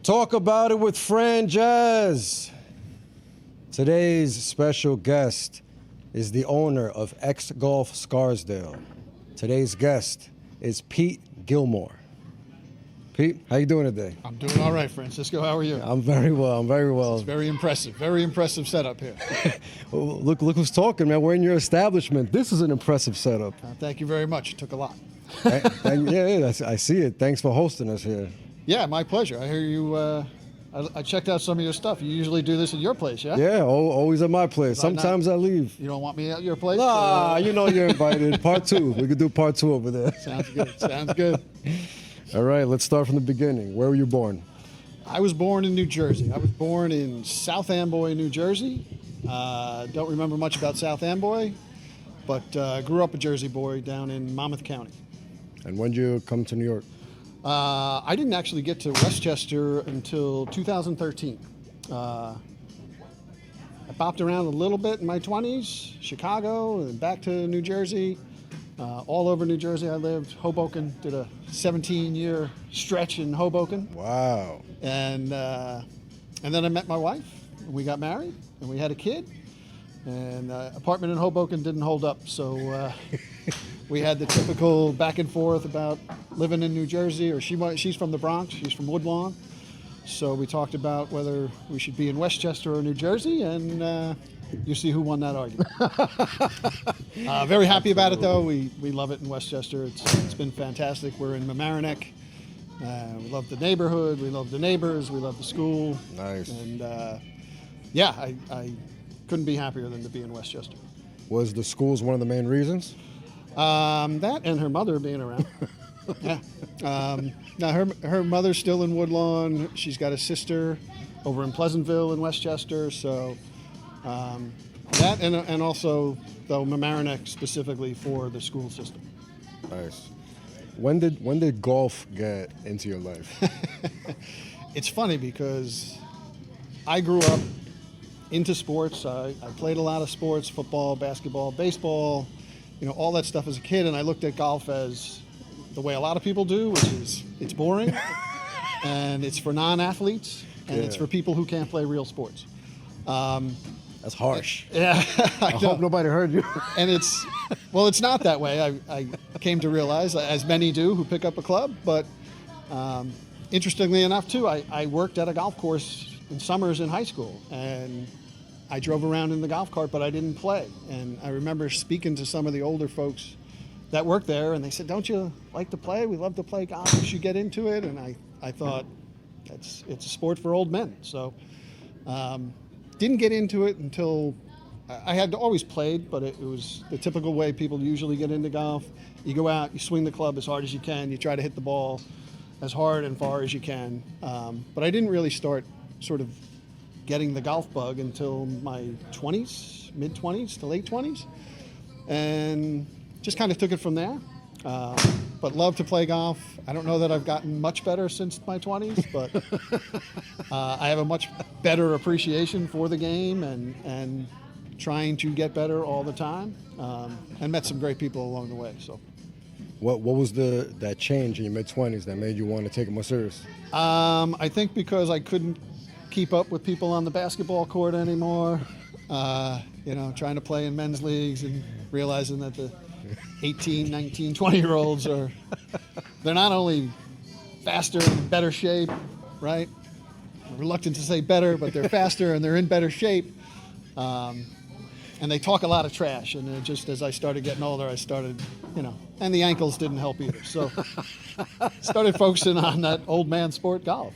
Talk about it with Franjez. Today's special guest is the owner of XGolf Scarsdale. Today's guest is Pete Gilmore. Pete, how you doing today? I'm doing all right, Francisco. How are you? I'm very well. It's very impressive setup here. Well, look who's talking, man. We're in your establishment. This is an impressive setup. Thank you very much. It took a lot. I see it. Thanks for hosting us here. Yeah, my pleasure. I hear you. I checked out some of your stuff. You usually do this at your place, yeah? Yeah, always at my place. Sometimes I leave. You don't want me at your place? Nah, you know you're invited. Part 2. We could do part 2 over there. Sounds good. All right, let's start from the beginning. Where were you born? I was born in New Jersey. I was born in South Amboy, New Jersey. Don't remember much about South Amboy, but grew up a Jersey boy down in Monmouth County. And when did you come to New York? I didn't actually get to Westchester until 2013. I bopped around a little bit in my 20s, Chicago, and back to New Jersey. All over New Jersey I lived. Hoboken, did a 17-year stretch in Hoboken. Wow. And then I met my wife, and we got married, and we had a kid. And apartment in Hoboken didn't hold up, so we had the typical back and forth about living in New Jersey, or she's from the Bronx, she's from Woodlawn. So we talked about whether we should be in Westchester or New Jersey, and you see who won that argument. Very happy about it, though. We love it in Westchester. It's been fantastic. We're in Mamaroneck. We love the neighborhood. We love the neighbors. We love the school. Nice. And yeah, I couldn't be happier than to be in Westchester. Was the schools one of the main reasons? That and her mother being around. Yeah. Now her mother's still in Woodlawn. She's got a sister over in Pleasantville in Westchester. So that and also though Mamaroneck specifically for the school system. Nice. When did golf get into your life? It's funny because I grew up into sports. I played a lot of sports: football, basketball, baseball. All that stuff as a kid, and I looked at golf as the way a lot of people do, which is it's boring, and it's for non-athletes, and it's for people who can't play real sports. That's harsh. Yeah, I hope nobody heard you. And it's not that way. I came to realize, as many do who pick up a club, but interestingly enough, too, I worked at a golf course in summers in high school, and I drove around in the golf cart, but I didn't play. And I remember speaking to some of the older folks that worked there, and they said, "Don't you like to play? We love to play golf. You should get into it." And I thought, it's a sport for old men. So didn't get into it until I had always played, but it was the typical way people usually get into golf. You go out, you swing the club as hard as you can, you try to hit the ball as hard and far as you can. But I didn't really start sort of getting the golf bug until my 20s, mid-20s to late 20s, and just kind of took it from there. But love to play golf. I don't know that I've gotten much better since my 20s, but I have a much better appreciation for the game and trying to get better all the time, and met some great people along the way. So, what was that change in your mid-20s that made you want to take it more serious? I think because I couldn't keep up with people on the basketball court anymore, trying to play in men's leagues and realizing that the 18, 19, 20-year-olds they're not only faster and in better shape, right? I'm reluctant to say better, but they're faster and they're in better shape. And they talk a lot of trash. And it just as I started getting older, I started, and the ankles didn't help either. So started focusing on that old man sport, golf,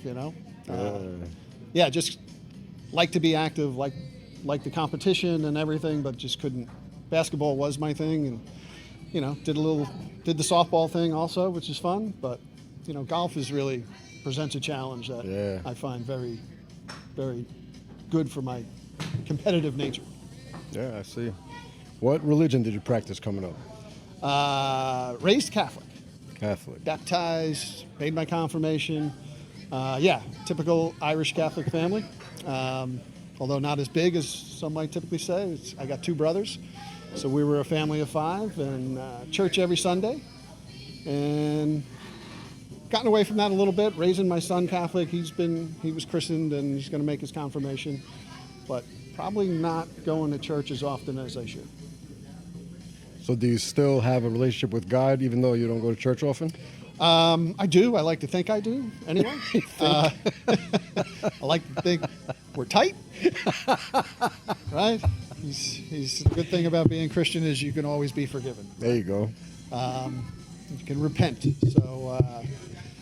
Yeah, just like to be active, like the competition and everything, but just couldn't. Basketball was my thing, and did the softball thing also, which is fun. But golf really presents a challenge that I find very, very good for my competitive nature. Yeah, I see. What religion did you practice coming up? Raised Catholic. Catholic. Baptized, made my confirmation. Typical Irish Catholic family. Although not as big as some might typically say. I got 2 brothers. So we were a family of 5, and church every Sunday. And gotten away from that a little bit, raising my son Catholic. He was christened and he's going to make his confirmation, but probably not going to church as often as I should. So do you still have a relationship with God even though you don't go to church often? I do. I like to think I do, anyway. I like to think we're tight, right? The good thing about being Christian is you can always be forgiven. There you go. You can repent. So,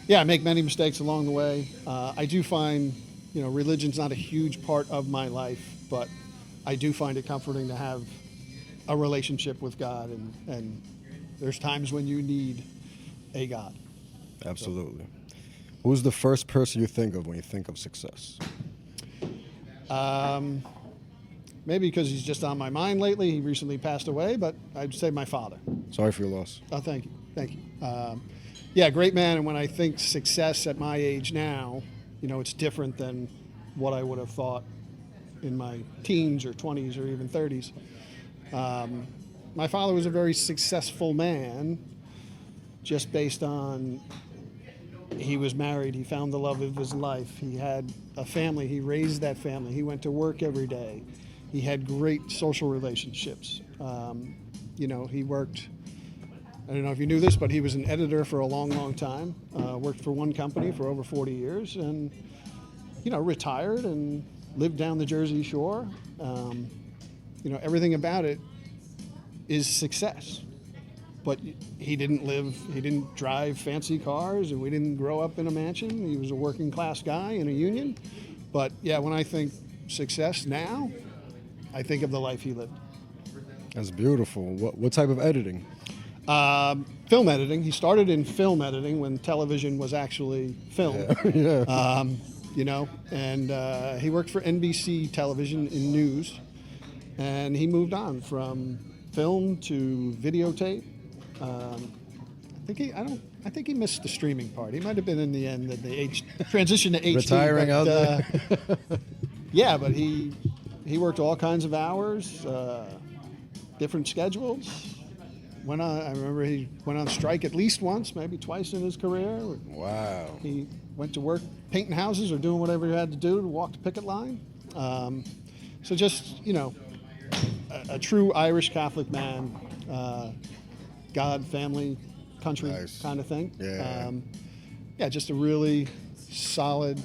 yeah, I make many mistakes along the way. I do find, religion's not a huge part of my life, but I do find it comforting to have a relationship with God, and there's times when you need a God. Absolutely. Who's the first person you think of when you think of success? Maybe because he's just on my mind lately. He recently passed away, but I'd say my father. Sorry for your loss. Oh, thank you. Thank you. Yeah, great man. And when I think success at my age now, it's different than what I would have thought in my teens or 20s or even 30s. My father was a very successful man, just based on he was married, he found the love of his life, he had a family, he raised that family, he went to work every day, he had great social relationships. He worked, I don't know if you knew this, but he was an editor for a long, long time, worked for one company for over 40 years, and, retired and lived down the Jersey Shore. Everything about it is success. But he didn't drive fancy cars, and we didn't grow up in a mansion. He was a working class guy in a union. But yeah, when I think success now, I think of the life he lived. That's beautiful. What type of editing? Film editing. He started in film editing when television was actually film. Yeah. And he worked for NBC television in news, and he moved on from film to videotape. I think he missed the streaming part. He might have been in the end that they transitioned to HD. Retiring out there. Yeah, but he worked all kinds of hours, different schedules. I remember he went on strike at least once, maybe twice in his career. Wow. He went to work painting houses or doing whatever he had to do to walk the picket line. So just, a true Irish Catholic man, God, family, country Nice. kind of thing. Yeah. Just a really solid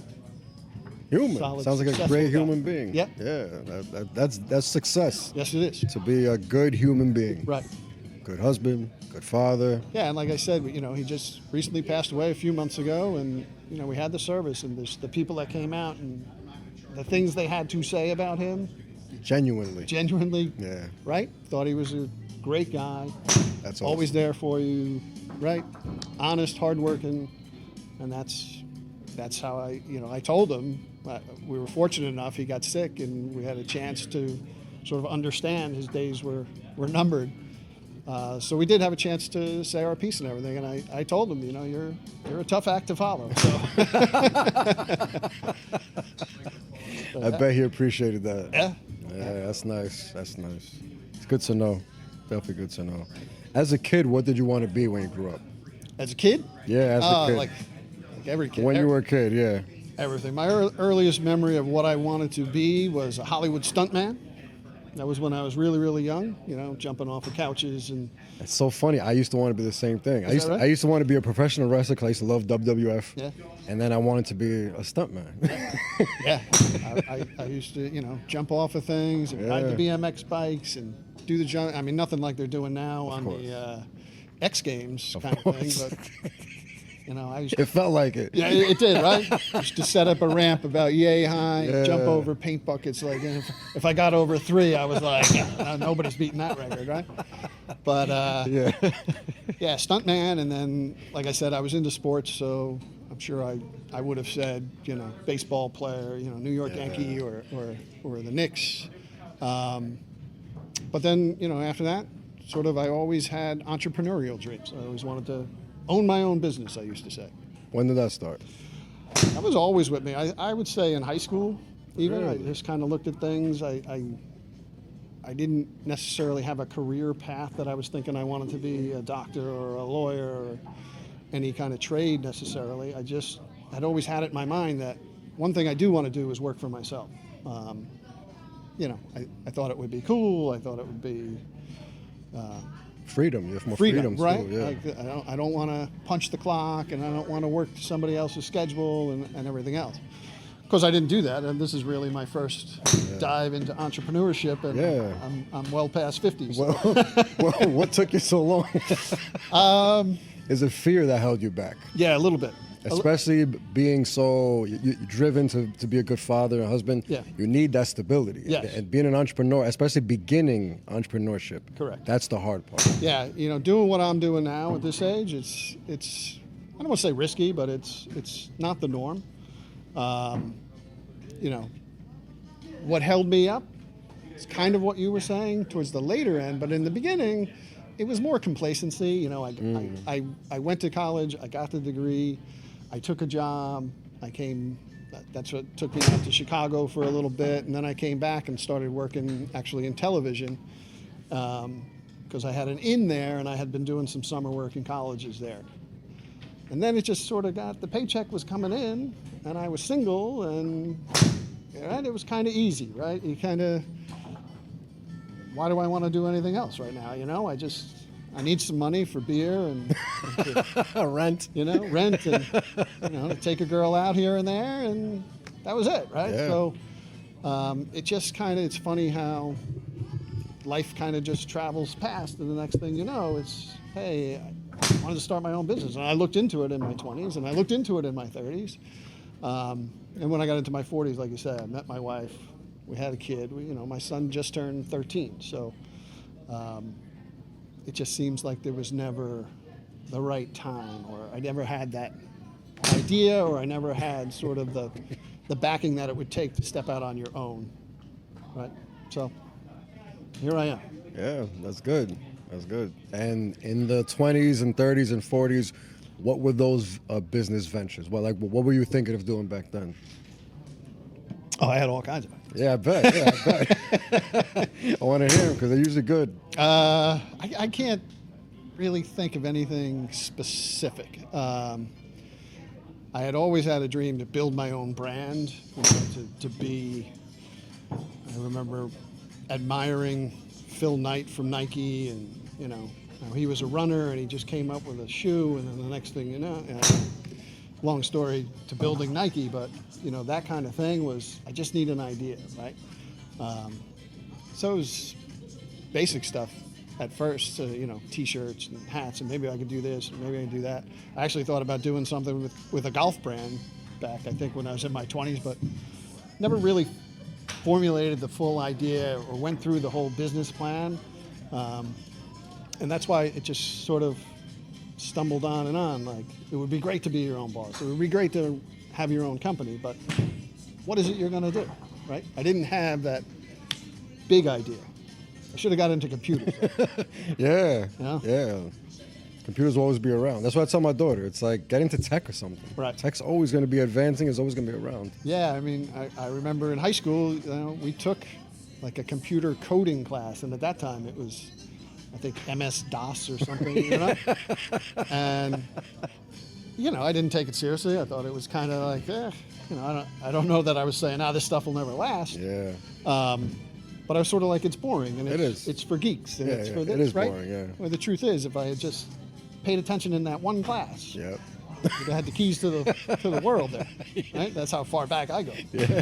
Human. Solid, Sounds like a successful great guy. human being. Yep. Yeah. That's success. Yes, it is. To be a good human being. Right. Good husband, good father. Yeah, and like I said, he just recently passed away a few months ago, and we had the service, and there's the people that came out and the things they had to say about him. Genuinely. Yeah. Right? Thought he was a great guy. That's always awesome. there for you. Right? Honest, hardworking, and that's how I told him. We were fortunate enough. He got sick, and we had a chance to sort of understand his days were numbered. So we did have a chance to say our piece and everything, and I told him, you're a tough act to follow. So. I bet he appreciated that. Yeah. Yeah, that's nice. It's good to know. Definitely good to know. As a kid, what did you want to be when you grew up? As a kid? Yeah, as a kid. Like every kid. When you were a kid, yeah. Everything. My earliest memory of what I wanted to be was a Hollywood stuntman. That was when I was really, really young, jumping off of couches and. It's so funny. I used to want to be the same thing. Is that right? I used to want to be a professional wrestler because I used to love WWF. Yeah. And then I wanted to be a stuntman. Yeah. I used to, jump off of things and ride the BMX bikes and do the jump. I mean, nothing like they're doing now on the X Games kind of thing, but. I used to, It felt like it. yeah, it did, right? Used to set up a ramp about yay high, jump over paint buckets. Like if I got over 3, I was like, nobody's beating that record, right? But Yeah. yeah, stuntman, and then like I said, I was into sports, so I'm sure I would have said baseball player, New York Yankee or the Knicks. But then after that, sort of I always had entrepreneurial dreams. I always wanted to own my own business, I used to say. When did that start? That was always with me. I would say in high school, even. Really? I just kind of looked at things. I didn't necessarily have a career path that I was thinking I wanted to be a doctor or a lawyer. any kind of trade necessarily. I'd always had it in my mind that one thing I do want to do is work for myself. I thought it would be cool. I thought it would be freedom. You have more freedom, right? too, yeah. I don't want to punch the clock, and I don't want to work to somebody else's schedule and everything else. Of course, I didn't do that, and this is really my first dive into entrepreneurship, and I'm well past 50. So. Well, what took you so long? Is it fear that held you back? Yeah, a little bit. Especially being so driven to be a good father and husband, you need that stability. Yes. And being an entrepreneur, especially beginning entrepreneurship, correct. That's the hard part. Yeah, doing what I'm doing now at this age, it's I don't want to say risky, but it's not the norm. What held me up is kind of what you were saying towards the later end, but in the beginning, it was more complacency. I went to college, I got the degree, I took a job, that's what took me out to Chicago for a little bit, and then I came back and started working actually in television because I had an in there and I had been doing some summer work in colleges there. And then it just sort of the paycheck was coming in, and I was single, and it was kind of easy, right? Why do I want to do anything else right now? I need some money for beer and rent. Rent and take a girl out here and there, and that was it, right? Yeah. So it's funny how life kind of just travels past, and the next thing you know, it's, hey, I wanted to start my own business, and I looked into it in my 20s, and I looked into it in my 30s, and when I got into my 40s, like you said, I met my wife. We had a kid. My son just turned 13, so it just seems like there was never the right time, or I never had that idea, or I never had sort of the backing that it would take to step out on your own, right? So here I am. Yeah, that's good. That's good. And in the 20s and 30s and 40s, what were those business ventures? What were you thinking of doing back then? Oh, I had all kinds of ideas. Yeah, I bet. I want to hear them because they're usually good. I can't really think of anything specific. I had always had a dream to build my own brand, to be. I remember admiring Phil Knight from Nike, and he was a runner, and he just came up with a shoe, and then the next thing you know, long story to building Nike, but that kind of thing was, I just need an idea, right? So it was basic stuff at first, t-shirts and hats, and maybe I could do this, and maybe I could do that. I actually thought about doing something with a golf brand back, I think, when I was in my 20s, but never really formulated the full idea or went through the whole business plan. And that's why it just sort of stumbled on and on. Like, it would be great to be your own boss. It would be great to have your own company, but what is it you're going to do, right? I didn't have that big idea. I should have got into computers. Yeah. Computers will always be around. That's what I tell my daughter. It's like, get into tech or something. Right. Tech's always going to be advancing. It's always going to be around. Yeah, I remember in high school, we took like a computer coding class, and at that time it was, I think, MS-DOS or something, And, I didn't take it seriously. I thought it was kind of like, I don't know that I was saying, this stuff will never last. Yeah. But I was sort of like, it's boring, and it's for geeks, and it's for this, it is right? boring, yeah. Well, the truth is, if I had just paid attention in that one class, yep. I had the keys to the world there, right? That's how far back I go. Yeah.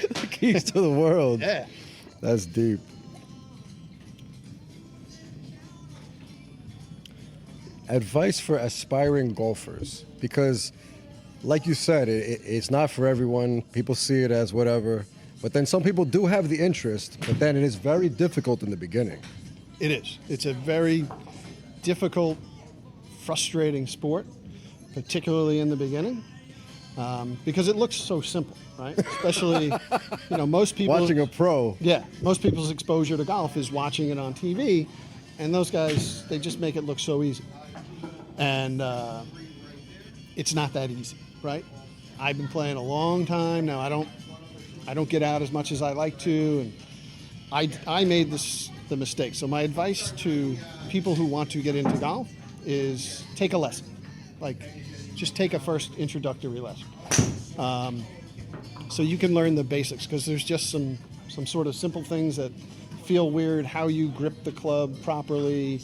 The keys to the world. Yeah. That's deep. Advice for aspiring golfers, because like you said, it's not for everyone. People see it as whatever, but then some people do have the interest, but then it is very difficult in the beginning. It is. It's a very difficult, frustrating sport, particularly in the beginning, because it looks so simple, right? Especially, most people... Watching a pro. Yeah. Most people's exposure to golf is watching it on TV, and those guys, they just make it look so easy. And it's not that easy, right? I've been playing a long time now. I don't get out as much as I like to, and I made the mistake. So my advice to people who want to get into golf is take a lesson. Like, just take a first introductory lesson. So you can learn the basics, because there's just some sort of simple things that feel weird. How you grip the club properly,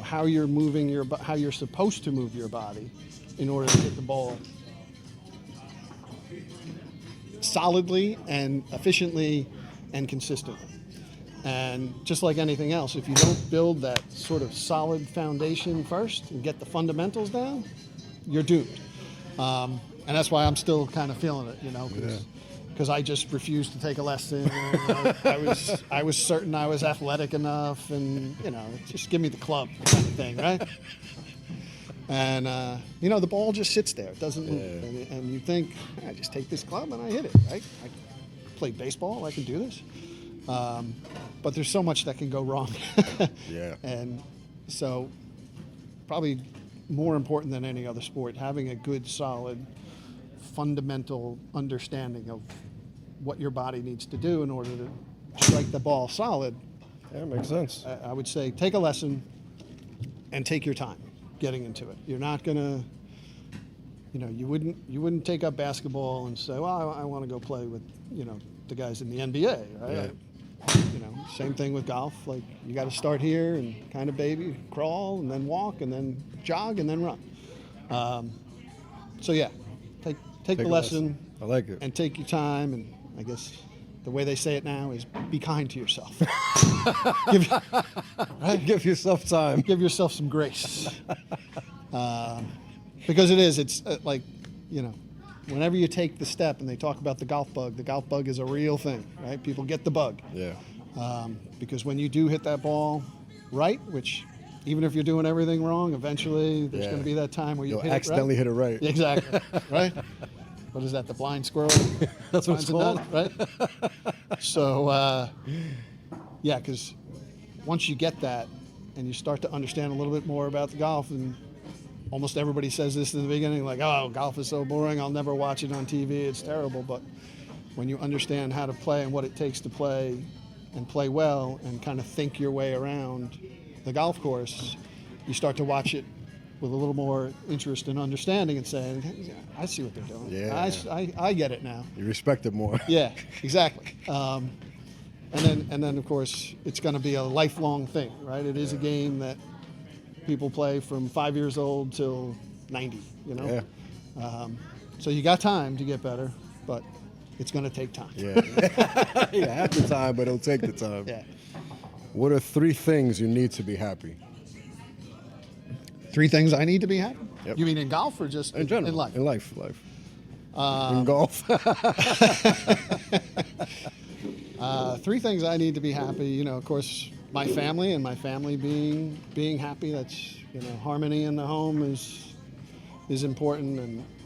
how you're moving how you're supposed to move your body in order to hit the ball solidly and efficiently and consistently. And just like anything else, if you don't build that sort of solid foundation first and get the fundamentals down, you're doomed. And that's why I'm still kind of feeling it, because I just refused to take a lesson. I was certain I was athletic enough, and just give me the club kind of thing, right? And the ball just sits there; it doesn't move. And you think, I just take this club and I hit it, right? I played baseball; I can do this. But there's so much that can go wrong. Yeah. And so, probably more important than any other sport, having a good, solid, fundamental understanding of what your body needs to do in order to strike the ball solid. Yeah, makes sense. I would say take a lesson and take your time getting into it. You're not gonna, you wouldn't take up basketball and say, well, I want to go play with, the guys in the NBA, right? Yeah. Same thing with golf. Like, you got to start here and kind of baby crawl and then walk and then jog and then run. So yeah, take the lesson. I like it. And take your time. And I guess the way they say it now is be kind to yourself. Give yourself time. Give yourself some grace. Because it's like, whenever you take the step, and they talk about the golf bug is a real thing, right? People get the bug. Yeah. Because when you do hit that ball right, which even if you're doing everything wrong, eventually there's going to be that time where you'll accidentally hit it right. Exactly. Right? What is that, the blind squirrel? That's what it's called. Right? So, because once you get that and you start to understand a little bit more about the golf, and almost everybody says this in the beginning, like, oh, golf is so boring, I'll never watch it on TV, it's terrible. But when you understand how to play and what it takes to play and play well and kind of think your way around the golf course, you start to watch it with a little more interest and understanding and saying, yeah, I see what they're doing. Yeah. I get it now. You respect it more. Yeah, exactly. And then of course it's going to be a lifelong thing, right? It is a game that people play from 5 years old till 90, Yeah. So you got time to get better, but it's going to take time. Yeah. You have the time, but it'll take the time. Yeah. What are 3 things you need to be happy? 3 things I need to be happy? Yep. You mean in golf or just in general? in life? In life. In golf. 3 things I need to be happy. Of course, my family and my family being happy. That's harmony in the home is important,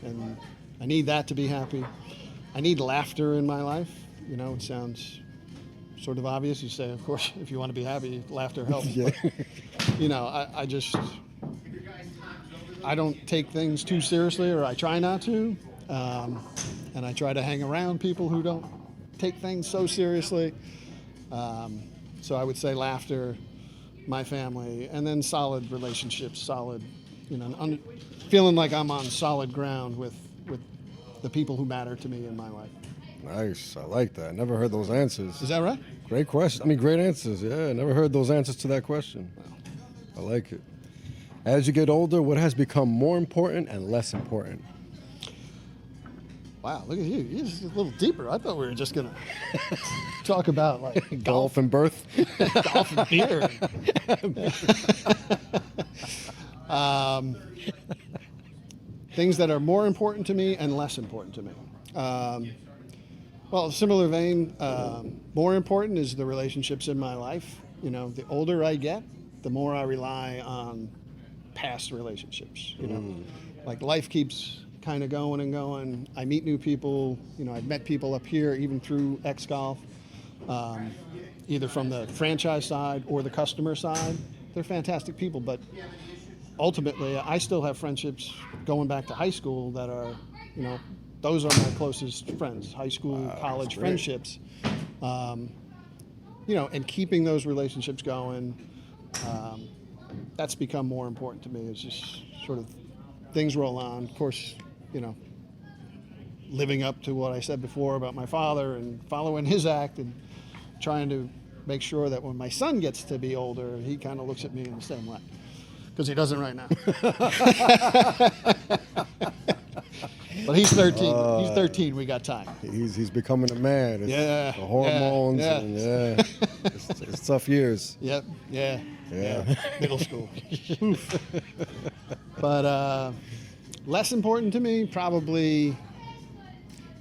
and I need that to be happy. I need laughter in my life. It sounds sort of obvious. You say, of course, if you want to be happy, laughter helps. Yeah. But, I don't take things too seriously, or I try not to, and I try to hang around people who don't take things so seriously. So I would say laughter, my family, and then solid relationships, feeling like I'm on solid ground with the people who matter to me in my life. Nice. I like that. Never heard those answers. Is that right? Great question. Great answers. Yeah, never heard those answers to that question. I like it. As you get older, what has become more important and less important? Wow, look at you. You're just a little deeper. I thought we were just going to talk about like Golf and birth? golf and beer. Things that are more important to me and less important to me. Well, similar vein, more important is the relationships in my life. The older I get, the more I rely on past relationships. Like life keeps kind of going and going. I meet new people. I've met people up here even through XGolf, either from the franchise side or the customer side. They're fantastic people, but ultimately I still have friendships going back to high school that are, those are my closest friends, high school, college friendships. and keeping those relationships going, that's become more important to me. It's just sort of things roll on. Of course, living up to what I said before about my father and following his act and trying to make sure that when my son gets to be older, he kind of looks at me in the same way. Because he doesn't right now. But he's 13. He's 13. We got time. He's becoming a man. The hormones. And it's tough years. Yep. Yeah. Middle school. But less important to me, probably,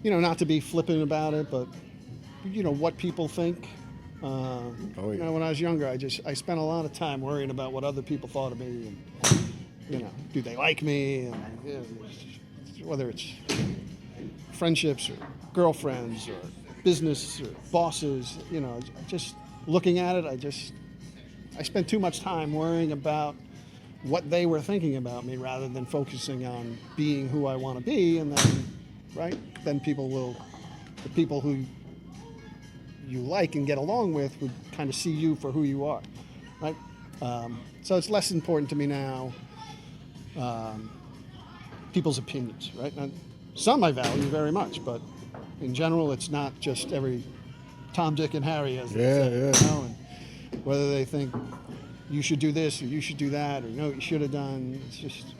not to be flippant about it, but what people think. When I was younger, I spent a lot of time worrying about what other people thought of me, and do they like me, and whether it's friendships or girlfriends or business or bosses, just looking at it, I spent too much time worrying about what they were thinking about me rather than focusing on being who I want to be, and then the people who you like and get along with would kind of see you for who you are, right? So it's less important to me now, people's opinions, right? And some I value very much, but in general, it's not just every Tom, Dick, and Harry, as they say, and whether they think you should do this or you should do that, or you should have done. It's just,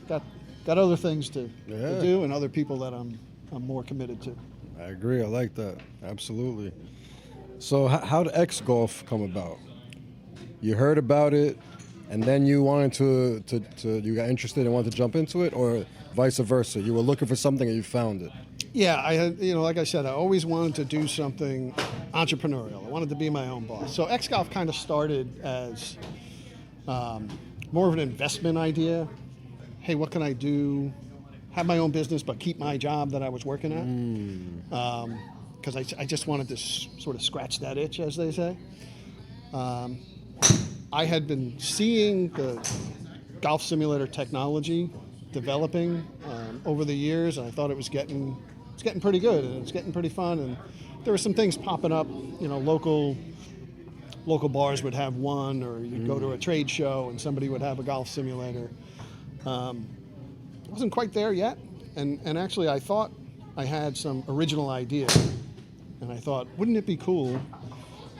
got other things to do and other people that I'm more committed to. I agree. I like that. Absolutely. So how did XGolf come about? You heard about it, and then you wanted to you got interested and wanted to jump into it, or vice versa? You were looking for something and you found it. Yeah, I had, like I said, I always wanted to do something entrepreneurial. I wanted to be my own boss. So XGolf kind of started as more of an investment idea. Hey, what can I do? Have my own business, but keep my job that I was working at. Because I just wanted to sort of scratch that itch, as they say. I had been seeing the golf simulator technology developing over the years, and I thought it's getting pretty good, and it's getting pretty fun. And there were some things popping up. Local bars would have one, or you'd go to a trade show and somebody would have a golf simulator. Wasn't quite there yet, and actually I thought I had some original idea, and I thought, wouldn't it be cool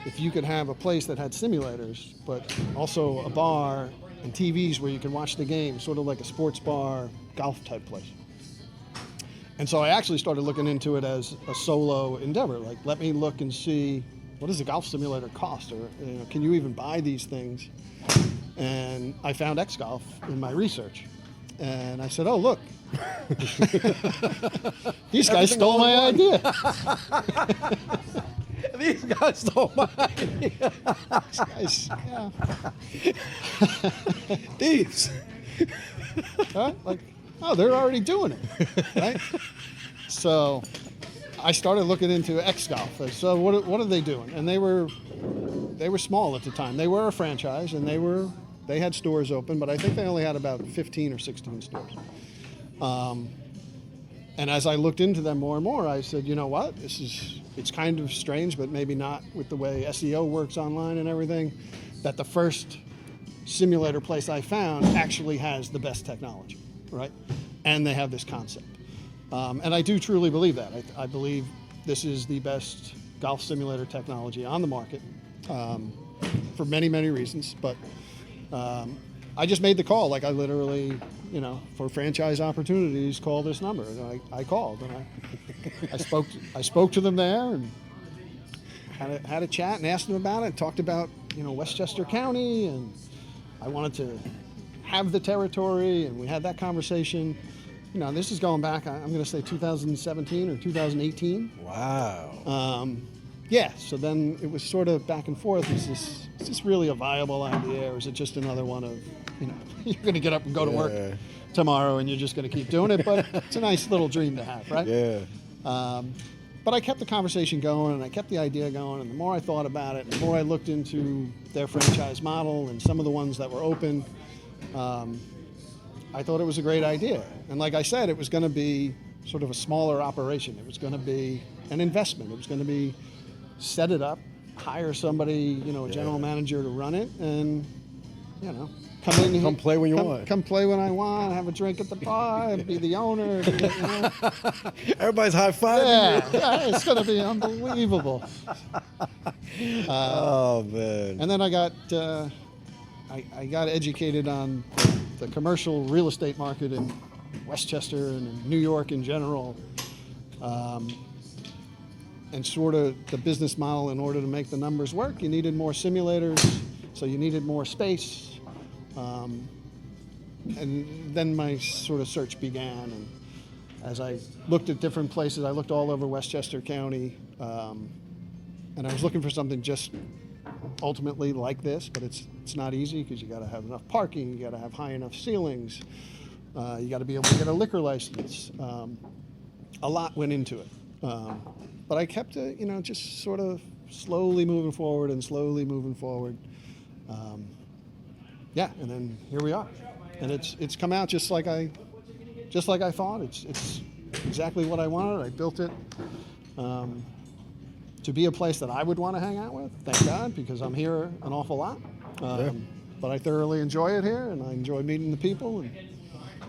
if you could have a place that had simulators, but also a bar and TVs where you can watch the game, sort of like a sports bar, golf type place. And so I actually started looking into it as a solo endeavor, like let me look and see what does a golf simulator cost, or can you even buy these things? And I found XGolf in my research. And I said, oh, look, these guys stole my idea. These guys stole my idea. These guys, Thieves. Right? Like, oh, they're already doing it, right? So I started looking into XGolf. So what are they doing? And they were small at the time. They were a franchise, and they had stores open, but I think they only had about 15 or 16 stores. And as I looked into them more and more, I said, you know what? It's kind of strange, but maybe not with the way SEO works online and everything, that the first simulator place I found actually has the best technology, right? And they have this concept. And I do truly believe that. I believe this is the best golf simulator technology on the market for many, many reasons, but I just made the call. Like I literally, for franchise opportunities, call this number. And I called, and I spoke to them there, and had a chat and asked them about it. Talked about Westchester County, and I wanted to have the territory, and we had that conversation. This is going back, I'm going to say 2017 or 2018. Wow. Yeah, so then it was sort of back and forth. Is this really a viable idea, or is it just another one of, you're going to get up and go to work tomorrow and you're just going to keep doing it? But it's a nice little dream to have, right? Yeah. But I kept the conversation going, and I kept the idea going, and the more I thought about it, the more I looked into their franchise model and some of the ones that were open, I thought it was a great idea. And like I said, it was going to be sort of a smaller operation. It was going to be an investment. It was going to be set it up, hire somebody, a general manager to run it, and come in, Come play when you want. Come play when I want. Have a drink at the bar. Be the owner. Everybody's high fiving you. Yeah, it's gonna be unbelievable. Oh man! And then I got educated on the commercial real estate market in Westchester and in New York in general, and sort of the business model. In order to make the numbers work, you needed more simulators, so you needed more space. And then my sort of search began, and as I looked at different places, I looked all over Westchester County, and I was looking for something just ultimately like this, but it's not easy because you got to have enough parking, you got to have high enough ceilings, you got to be able to get a liquor license. A lot went into it, but I kept it, just sort of slowly moving forward. And then here we are, and it's come out just like I thought. It's exactly what I wanted. I built it to be a place that I would want to hang out with. Thank God, because I'm here an awful lot. But I thoroughly enjoy it here, and I enjoy meeting the people and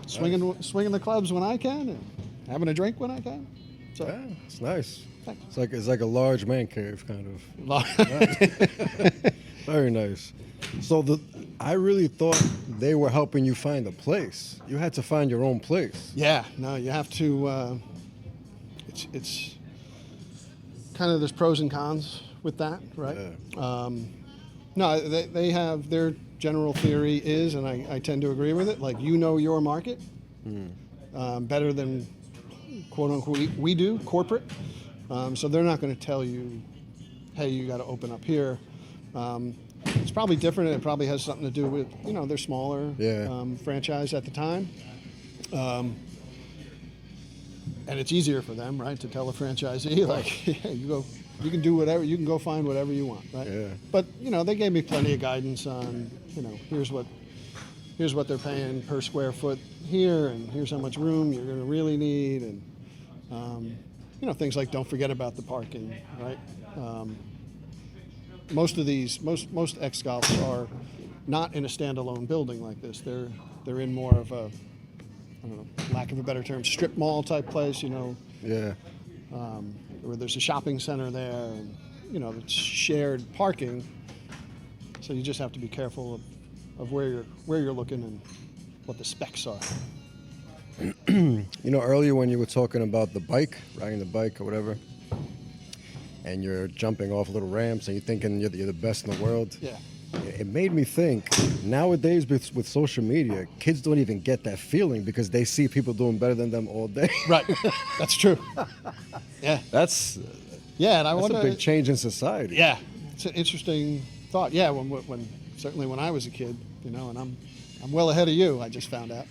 swinging the clubs when I can, and having a drink when I can. So yeah, it's nice. Thanks. It's like a large man cave kind of. Very nice. So I really thought they were helping you find a place. You had to find your own place. Yeah, no, you have to. It's kind of, there's pros and cons with that, right? Yeah. No, they have their general theory is, and I tend to agree with it. Like, your market better than quote unquote we do, corporate. So they're not going to tell you, hey, you got to open up here. It's probably different. It probably has something to do with, they're smaller franchise at the time. And it's easier for them, right, to tell a franchisee, like, yeah, you can do whatever, you can go find whatever you want, right? Yeah. But, they gave me plenty of guidance on, here's what they're paying per square foot here, and here's how much room you're going to really need, and, things like don't forget about the parking, right? Most XGolfs are not in a standalone building like this. They're in more of a, I don't know, lack of a better term, strip mall type place, Yeah. where there's a shopping center there, and it's shared parking. So you just have to be careful of where you're looking and what the specs are. Earlier when you were talking about the bike, riding the bike or whatever, and you're jumping off little ramps and you're thinking you're the best in the world. Yeah. It made me think, nowadays with social media, kids don't even get that feeling because they see people doing better than them all day. Right. That's true. Yeah. That's and I that's wonder, a big change in society. Yeah. It's an interesting thought. Yeah, when certainly when I was a kid, and I'm well ahead of you, I just found out.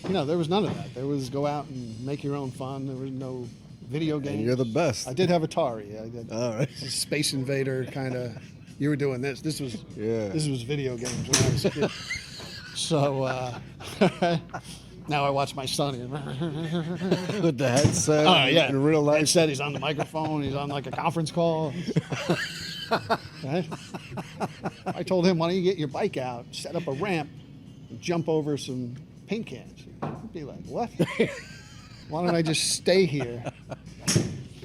There was none of that. There was go out and make your own fun. There was no video games. And you're the best. I did have Atari. I did. All right. Space Invader kind of. You were doing this. This was video games when I was a kid. So now I watch my son with the headset. Oh yeah. In real life. Headset. He's on the microphone. He's on like a conference call. Right? I told him, why don't you get your bike out, set up a ramp, and jump over some paint cans? He'd be like, what? Why don't I just stay here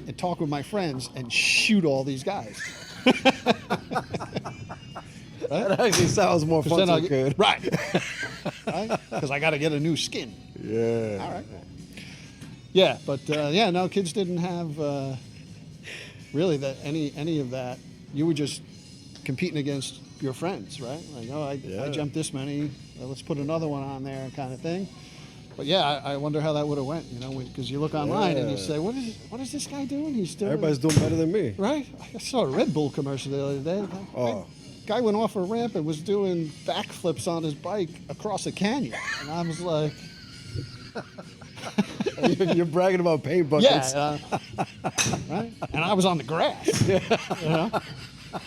and talk with my friends and shoot all these guys? Right? That actually sounds more fun to a kid. Right. Because I got to get a new skin. Yeah. All right. Yeah, but no, kids didn't have really any of that. You were just competing against your friends, right? Like, I jumped this many, let's put another one on there, kind of thing. But yeah, I wonder how that would have went, because you look online and you say, what is this guy doing? He's doing. Everybody's doing better than me. Right? I saw a Red Bull commercial the other day. Guy went off a ramp and was doing backflips on his bike across a canyon, and I was like. You're bragging about paint buckets. Yeah, right? And I was on the grass.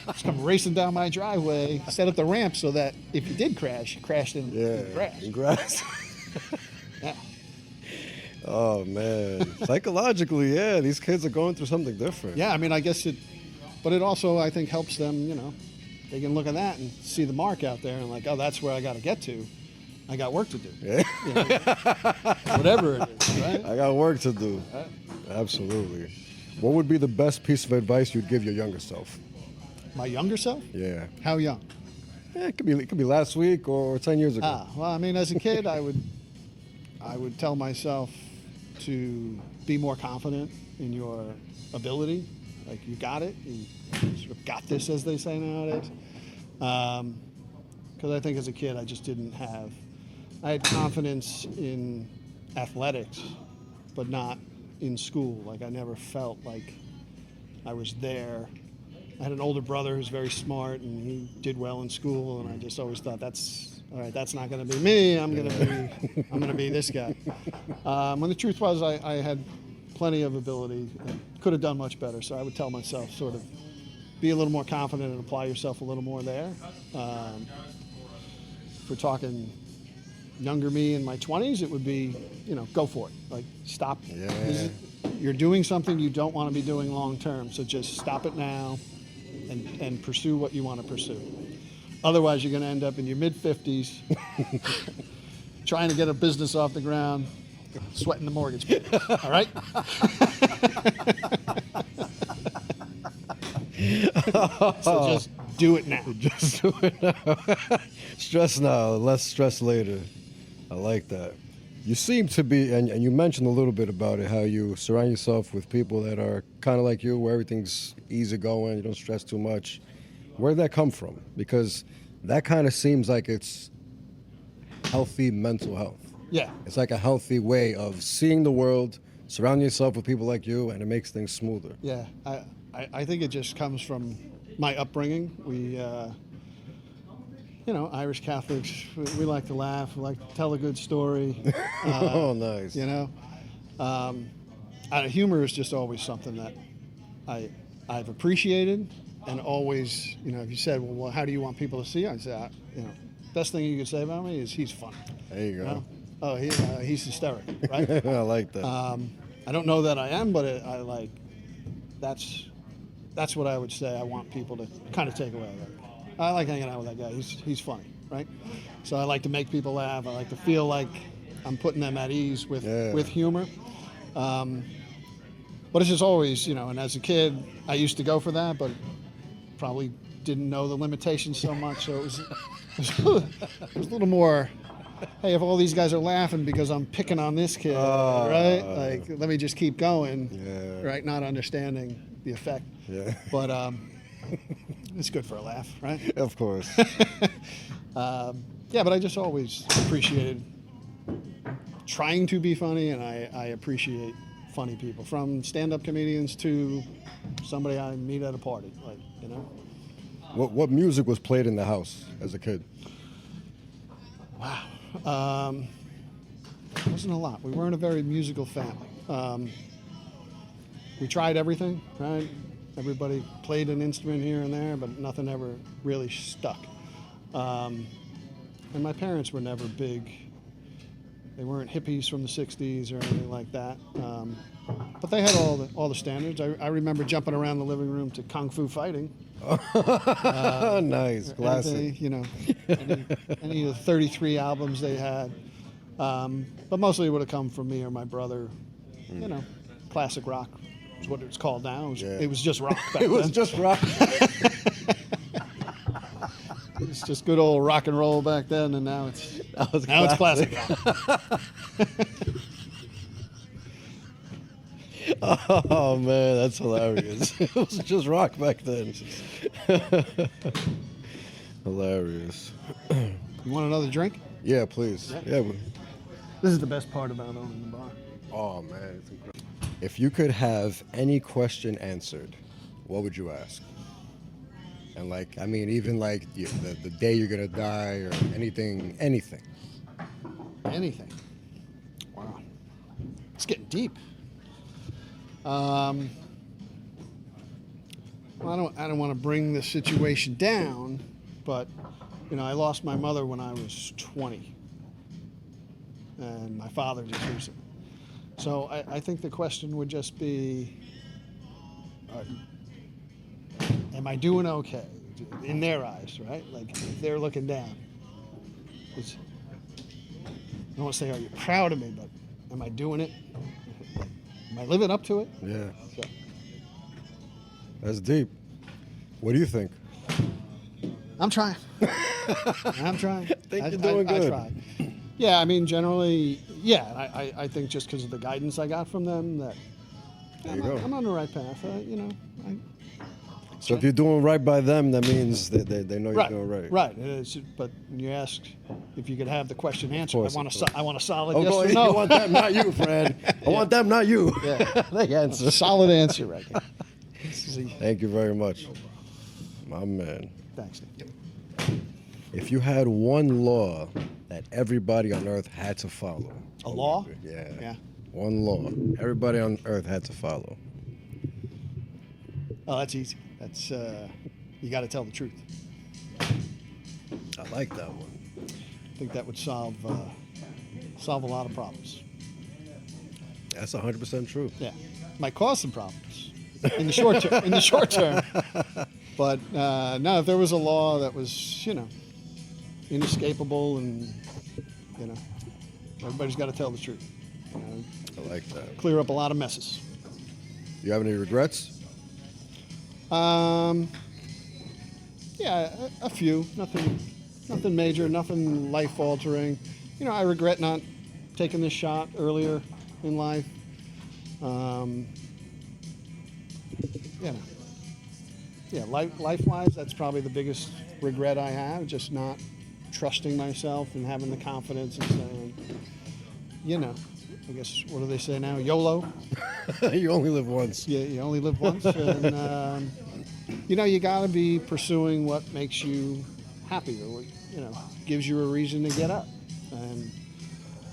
Just come racing down my driveway, set up the ramp so that if you did crash, you crashed in the grass. In grass. Yeah. Oh man, psychologically, yeah, these kids are going through something different. Yeah, I mean, I guess but it also, I think, helps them, they can look at that and see the mark out there and like, oh, that's where I got to get to. I got work to do. Yeah. Whatever it is, right? I got work to do. Right. Absolutely. What would be the best piece of advice you'd give your younger self? My younger self? Yeah. How young? Yeah, it could be last week or 10 years ago. Well, I mean, as a kid, I would tell myself to be more confident in your ability. Like, you got it. You sort of got this, as they say nowadays. Because I think as a kid, I just didn't have. I had confidence in athletics, but not in school. Like, I never felt like I was there. I had an older brother who's very smart, and he did well in school, and I just always thought, that's not going to be me. I'm going to be this guy. When the truth was, I had plenty of ability. I could have done much better. So I would tell myself, sort of, be a little more confident and apply yourself a little more there. If we're talking younger me in my 20s, it would be, go for it. Like, stop. Yeah. You're doing something you don't want to be doing long term, so just stop it now and pursue what you want to pursue. Otherwise, you're going to end up in your mid-50s trying to get a business off the ground, sweating the mortgage payment. All right? So just do it now. Just do it now. Stress now, less stress later. I like that. You seem to be, and you mentioned a little bit about it, how you surround yourself with people that are kind of like you, where everything's easy going, you don't stress too much. Where did that come from? Because that kind of seems like it's healthy mental health. Yeah. It's like a healthy way of seeing the world, surrounding yourself with people like you, and it makes things smoother. Yeah. I think it just comes from my upbringing. We, Irish Catholics, we like to laugh, we like to tell a good story. Oh, nice. Humor is just always something that I've appreciated, and always, if you said, well, how do you want people to see you? I'd say, best thing you could say about me is he's funny. There you go. Oh, he's hysterical, right? I like that. I don't know that I am, but that's what I would say I want people to kind of take away with it. I like hanging out with that guy. He's funny, right? So I like to make people laugh. I like to feel like I'm putting them at ease with humor. But it's just always, and as a kid, I used to go for that, but probably didn't know the limitations so much. So it was a little more, hey, if all these guys are laughing because I'm picking on this kid, right? Like, let me just keep going, right? Not understanding the effect. Yeah. But it's good for a laugh, right? Of course. But I just always appreciated trying to be funny, and I appreciate funny people, from stand-up comedians to somebody I meet at a party, What music was played in the house as a kid? Wow. It wasn't a lot. We weren't a very musical family. We tried everything, right? Everybody played an instrument here and there, but nothing ever really stuck. And my parents were never big. They weren't hippies from the 60s or anything like that. But they had all the standards. I remember jumping around the living room to Kung Fu Fighting. Nice, classic. Any of the 33 albums they had. But mostly it would have come from me or my brother. Classic rock is what it's called now. It was just rock back then. It was just rock. It's just good old rock and roll back then, and now it's classic rock. Oh man, that's hilarious. It was just rock back then. Hilarious. You want another drink? Yeah, please. Yeah. This is the best part about owning the bar. Oh man, it's incredible. If you could have any question answered, what would you ask? And even the day you're gonna die, or anything. Anything. Wow. It's getting deep. Well, I don't want to bring the situation down, but I lost my mother when I was 20, and my father just recently. So I think the question would just be, am I doing okay in their eyes, right? Like if they're looking down. I don't want to say, are you proud of me, but am I doing it? Am I living up to it? Yeah. So. That's deep. What do you think? I'm trying. I'm trying. I think you're doing good. I try. Yeah, I mean, generally, yeah. I think just because of the guidance I got from them that I'm on the right path. So if you're doing right by them, that means that they know you're doing right. Right. But when you ask if you could have the question answered, Course, I want a solid yes Oh, or no. you want them, not you, Fran. I want them, not you. Yeah. They answer. A solid answer right there. Thank you very much, my man. Thanks, Nick. If you had one law that everybody on Earth had to follow. A law? Yeah. One law everybody on Earth had to follow. Oh, that's easy. That's you got to tell the truth. I like that one. I think that would solve a lot of problems. That's 100% true. Yeah, might cause some problems in the short term. In the short term, but no, if there was a law that was, inescapable, and everybody's got to tell the truth. I like that. Clear up a lot of messes. You have any regrets? Yeah, a few. Nothing major. Nothing life altering. I regret not taking this shot earlier in life. Life-wise, that's probably the biggest regret I have. Just not trusting myself and having the confidence and saying, I guess, what do they say now? YOLO. You only live once. Yeah, you only live once. And, you got to be pursuing what makes you happy, or what, gives you a reason to get up. And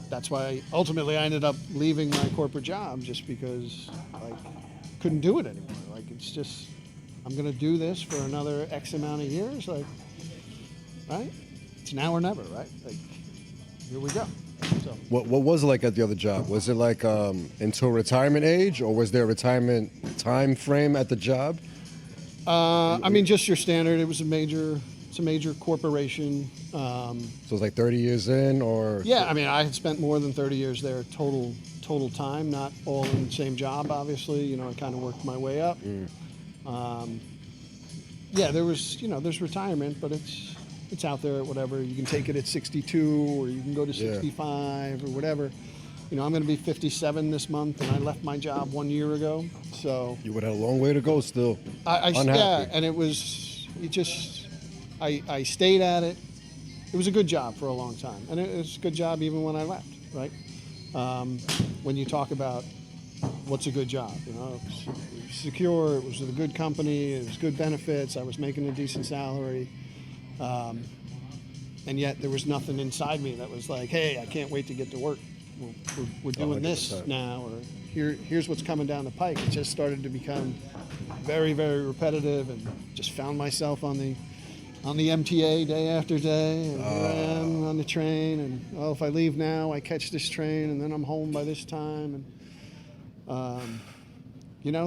that's why ultimately I ended up leaving my corporate job, just because I couldn't do it anymore. It's just, I'm going to do this for another X amount of years. Right? It's now or never, right? Here we go. So. What was it like at the other job? Was it like until retirement age, or was there a retirement time frame at the job? I mean, just your standard. It's a major corporation. So it was like 30 years in, or? Yeah, I mean, I had spent more than 30 years there total time, not all in the same job, obviously. I kind of worked my way up. Yeah, there's retirement, but it's out there at whatever. You can take it at 62, or you can go to 65 or whatever. I'm going to be 57 this month, and I left my job 1 year ago. So you would have a long way to go still. Unhappy. Yeah, and I stayed at it. It was a good job for a long time, and it was a good job even when I left, right? When you talk about what's a good job, it was secure, it was with a good company, it was good benefits, I was making a decent salary. And yet there was nothing inside me that was like, hey, I can't wait to get to work. We're doing 100%. This now, or here's what's coming down the pike. It just started to become very, very repetitive, and just found myself on the MTA day after day, and here I am on the train, and if I leave now, I catch this train, and then I'm home by this time, and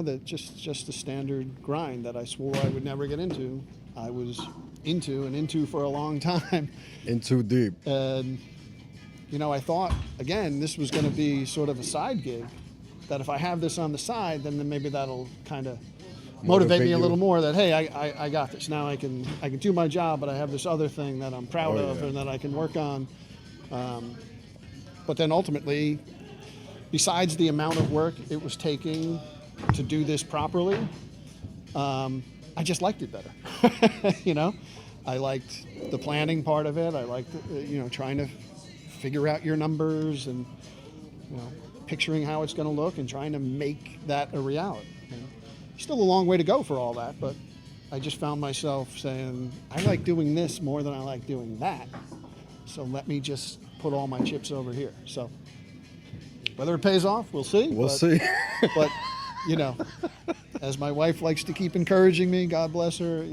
that just the standard grind that I swore I would never get into. I was into for a long time. In too deep. And, I thought, again, this was going to be sort of a side gig, that if I have this on the side, then maybe that'll kind of motivate me a little more, that, hey, I got this. Now I can do my job, but I have this other thing that I'm proud of and that I can work on. But then ultimately, besides the amount of work it was taking to do this properly, I just liked it better. I liked the planning part of it. I liked, trying to figure out your numbers and, picturing how it's going to look and trying to make that a reality. Still a long way to go for all that, but I just found myself saying, I like doing this more than I like doing that. So let me just put all my chips over here. So whether it pays off, we'll see. We'll see. But, as my wife likes to keep encouraging me, God bless her,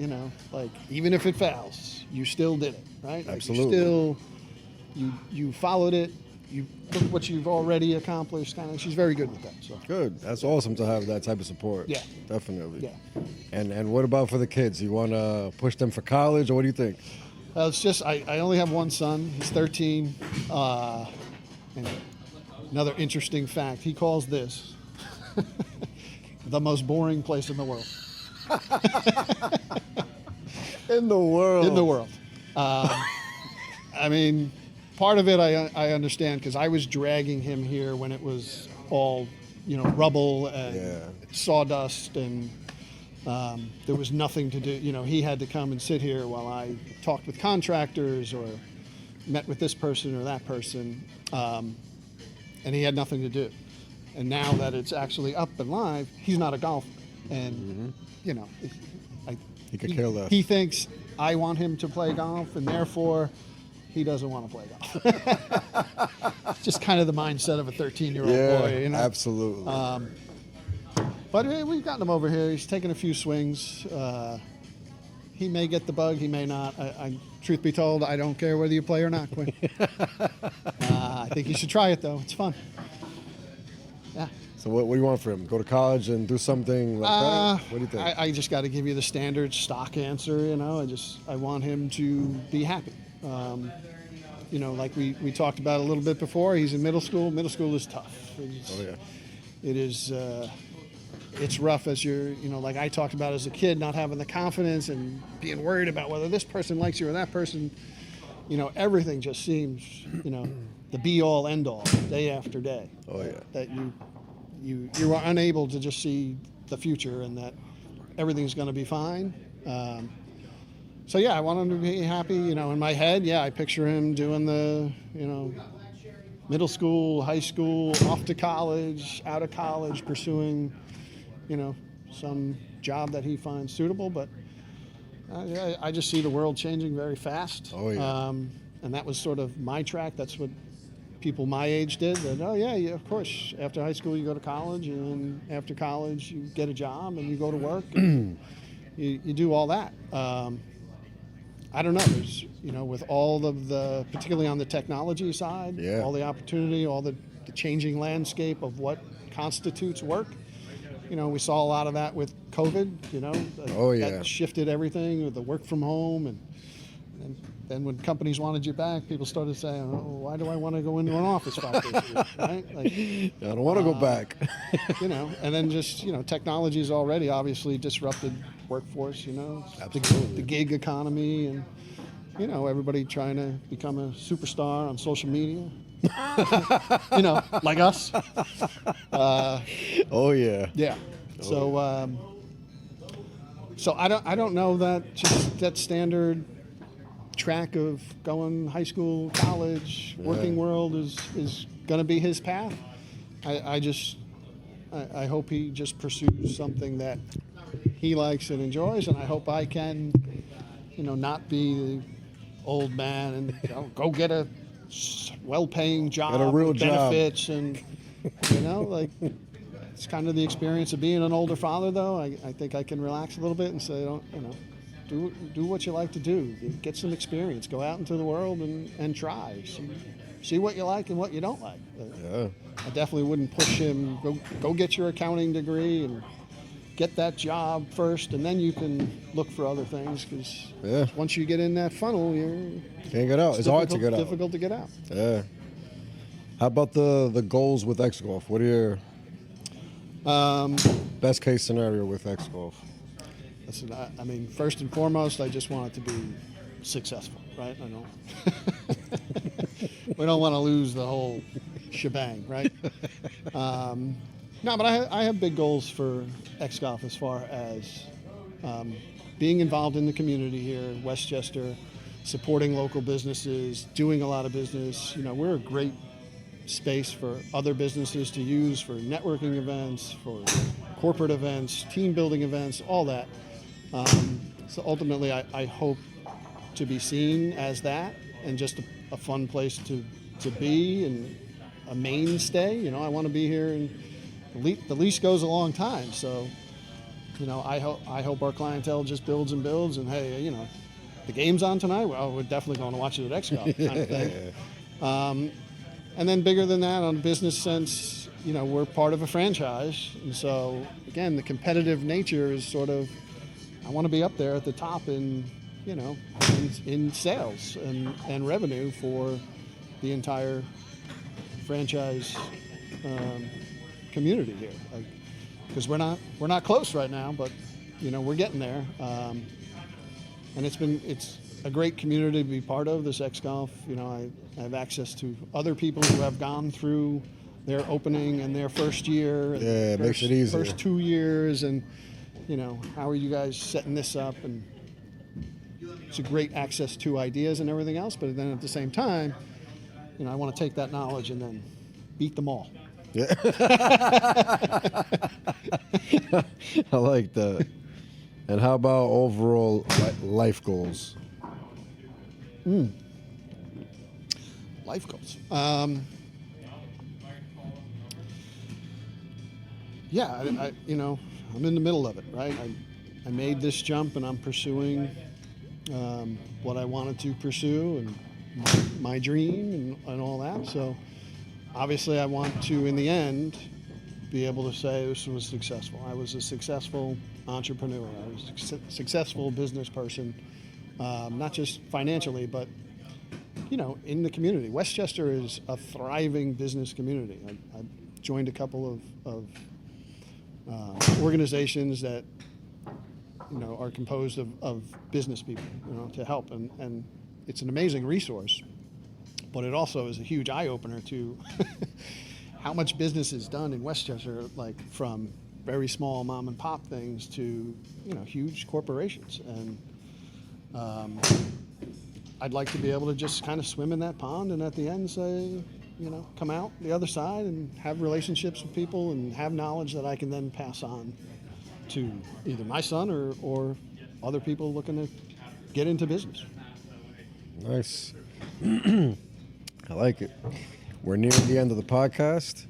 even if it fails, you still did it, right? Absolutely. You followed it, you look what you've already accomplished. Kind of, she's very good with that. So Good. That's awesome to have that type of support. Yeah. Definitely. yeah. And what about for the kids? You want to push them for college, or what do you think? It's just I only have one son. He's 13. And another interesting fact: he calls this the most boring place in the world. In the world. In the world. I mean, part of it I understand because I was dragging him here when it was all, rubble and sawdust, and there was nothing to do. He had to come and sit here while I talked with contractors or met with this person or that person, and he had nothing to do. And now that it's actually up and live, he's not a golfer, and He could kill that. He thinks I want him to play golf, and therefore he doesn't want to play golf. It's just kind of the mindset of a 13-year-old boy, Absolutely. But we've gotten him over here. He's taken a few swings. He may get the bug. He may not. Truth be told, I don't care whether you play or not, Quinn. I think you should try it, though. It's fun. Yeah. So what do you want for him? Go to college and do something like that? What do you think? I just got to give you the standard stock answer. I want him to be happy. Like we talked about a little bit before. He's in middle school. Middle school is tough. It is. It's rough as you're. Like I talked about as a kid, not having the confidence and being worried about whether this person likes you or that person. Everything just seems. The be all end all day after day. Oh yeah. That you are unable to just see the future and that everything's going to be fine. So I want him to be happy. In my head, I picture him doing the, middle school, high school, off to college, out of college, pursuing, some job that he finds suitable. But I just see the world changing very fast. Oh yeah. And that was sort of my track. That's what people my age did. That, of course, after high school you go to college, and then after college you get a job and you go to work and you do all that. I don't know. There's, with all of the, particularly on the technology side, all the opportunity, all the changing landscape of what constitutes work. We saw a lot of that with COVID. That shifted everything with the work from home, and then when companies wanted you back, people started saying, "Oh, why do I want to go into an office 5 days a week?" Right? Like, I don't want to go back. And then just technology has already obviously disrupted workforce. Absolutely. The gig economy, and everybody trying to become a superstar on social media. Like us. Oh yeah. Yeah. So so I don't know that just that standard track of going high school, college, working world is going to be his path. I hope he just pursues something that he likes and enjoys, and I hope I can, not be the old man and go get a well-paying job, get a real with benefits, job. And it's kind of the experience of being an older father. Though I think I can relax a little bit and say, do what you like to do. Get some experience. Go out into the world and try. See what you like and what you don't like. I definitely wouldn't push him. Go get your accounting degree and get that job first, and then you can look for other things. Because once you get in that funnel, can't get out. It's hard to get out. Difficult to get out. Yeah. How about the goals with XGolf? What are your best case scenario with XGolf? Listen, I mean, first and foremost, I just want it to be successful, right? I don't. We don't want to lose the whole shebang, right? No, but I have big goals for XGolf as far as being involved in the community here in Westchester, supporting local businesses, doing a lot of business. We're a great space for other businesses to use for networking events, for corporate events, team building events, all that. So ultimately, I hope to be seen as that and just a fun place to be and a mainstay. I want to be here, and the lease goes a long time. So, I hope our clientele just builds and builds. And hey, the game's on tonight. Well, we're definitely going to watch it at XGolf kind of thing. And then bigger than that, on a business sense, you know, we're part of a franchise. And so, again, the competitive nature is sort of, I want to be up there at the top in, you know, in sales and revenue for the entire franchise community here. Because we're not close right now, but, you know, we're getting there. And it's a great community to be part of, this XGolf. You know, I have access to other people who have gone through their opening and their first year. And it makes it easier. First 2 years, and, you know, how are you guys setting this up? And it's a great access to ideas and everything else, but then at the same time, you know, I want to take that knowledge and then beat them all. Yeah. I like that. And how about overall life goals? Life goals. Yeah, you know, I'm in the middle of it, right? I made this jump, and I'm pursuing what I wanted to pursue and my dream and all that. So obviously I want to, in the end, be able to say this was successful. I was a successful entrepreneur. I was a successful business person, not just financially, but, you know, in the community. Westchester is a thriving business community. I joined a couple of organizations that, you know, are composed of business people, you know, to help. And it's an amazing resource, but it also is a huge eye-opener to how much business is done in Westchester, like from very small mom and pop things to, you know, huge corporations. And I'd like to be able to just kind of swim in that pond and at the end say, you know, come out the other side and have relationships with people and have knowledge that I can then pass on to either my son or other people looking to get into business. Nice. I like it. We're nearing the end of the podcast.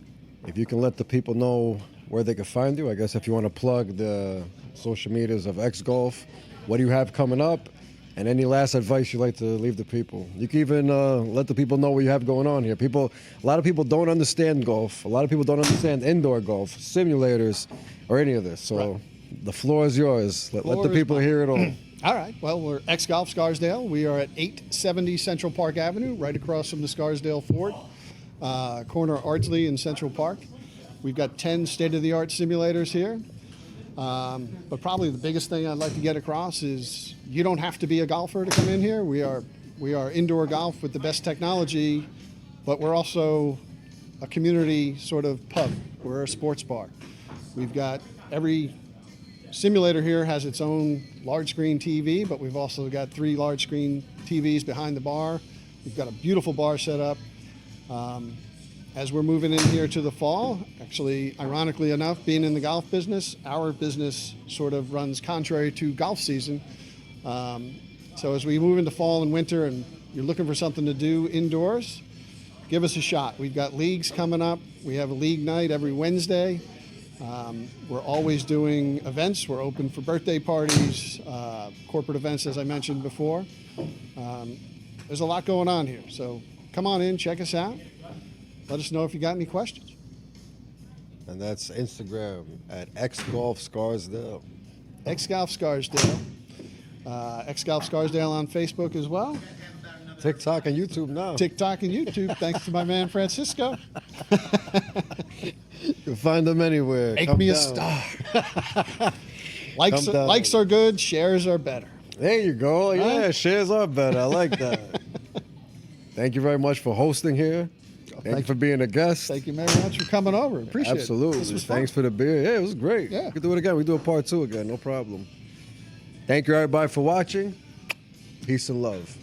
If you can let the people know where they can find you, I guess if you want to plug the social medias of XGolf, what do you have coming up, and any last advice you'd like to leave the people. You can even let the people know what you have going on here. A lot of people don't understand golf. A lot of people don't understand indoor golf, simulators, or any of this. So right. The floor is yours. Let the people hear it all. All right. Well, we're XGolf Scarsdale. We are at 870 Central Park Avenue, right across from the Scarsdale Fort, corner Ardsley and Central Park. We've got 10 state-of-the-art simulators here. But probably the biggest thing I'd like to get across is you don't have to be a golfer to come in here. We are indoor golf with the best technology, but we're also a community sort of pub. We're a sports bar. We've got every simulator here has its own large screen TV, but we've also got 3 large screen TVs behind the bar. We've got a beautiful bar set up. As we're moving in here to the fall, actually, ironically enough, being in the golf business, our business sort of runs contrary to golf season. So as we move into fall and winter and you're looking for something to do indoors, give us a shot. We've got leagues coming up. We have a league night every Wednesday. We're always doing events. We're open for birthday parties, corporate events, as I mentioned before. There's a lot going on here. So come on in, check us out. Let us know if you got any questions. And that's Instagram at XGolf Scarsdale. XGolf Scarsdale. XGolf Scarsdale on Facebook as well. TikTok and YouTube now. TikTok and YouTube, thanks to my man Francisco. You can find them anywhere. Make me a star. Likes are good, shares are better. There you go. Yeah, shares are better. I like that. Thank you very much for hosting here. Thank you for being a guest. Thank you very much for coming over. Appreciate it. Absolutely. Thanks for the beer. Yeah, it was great. Yeah. We could do it again. We do a part 2 again. No problem. Thank you, everybody, for watching. Peace and love.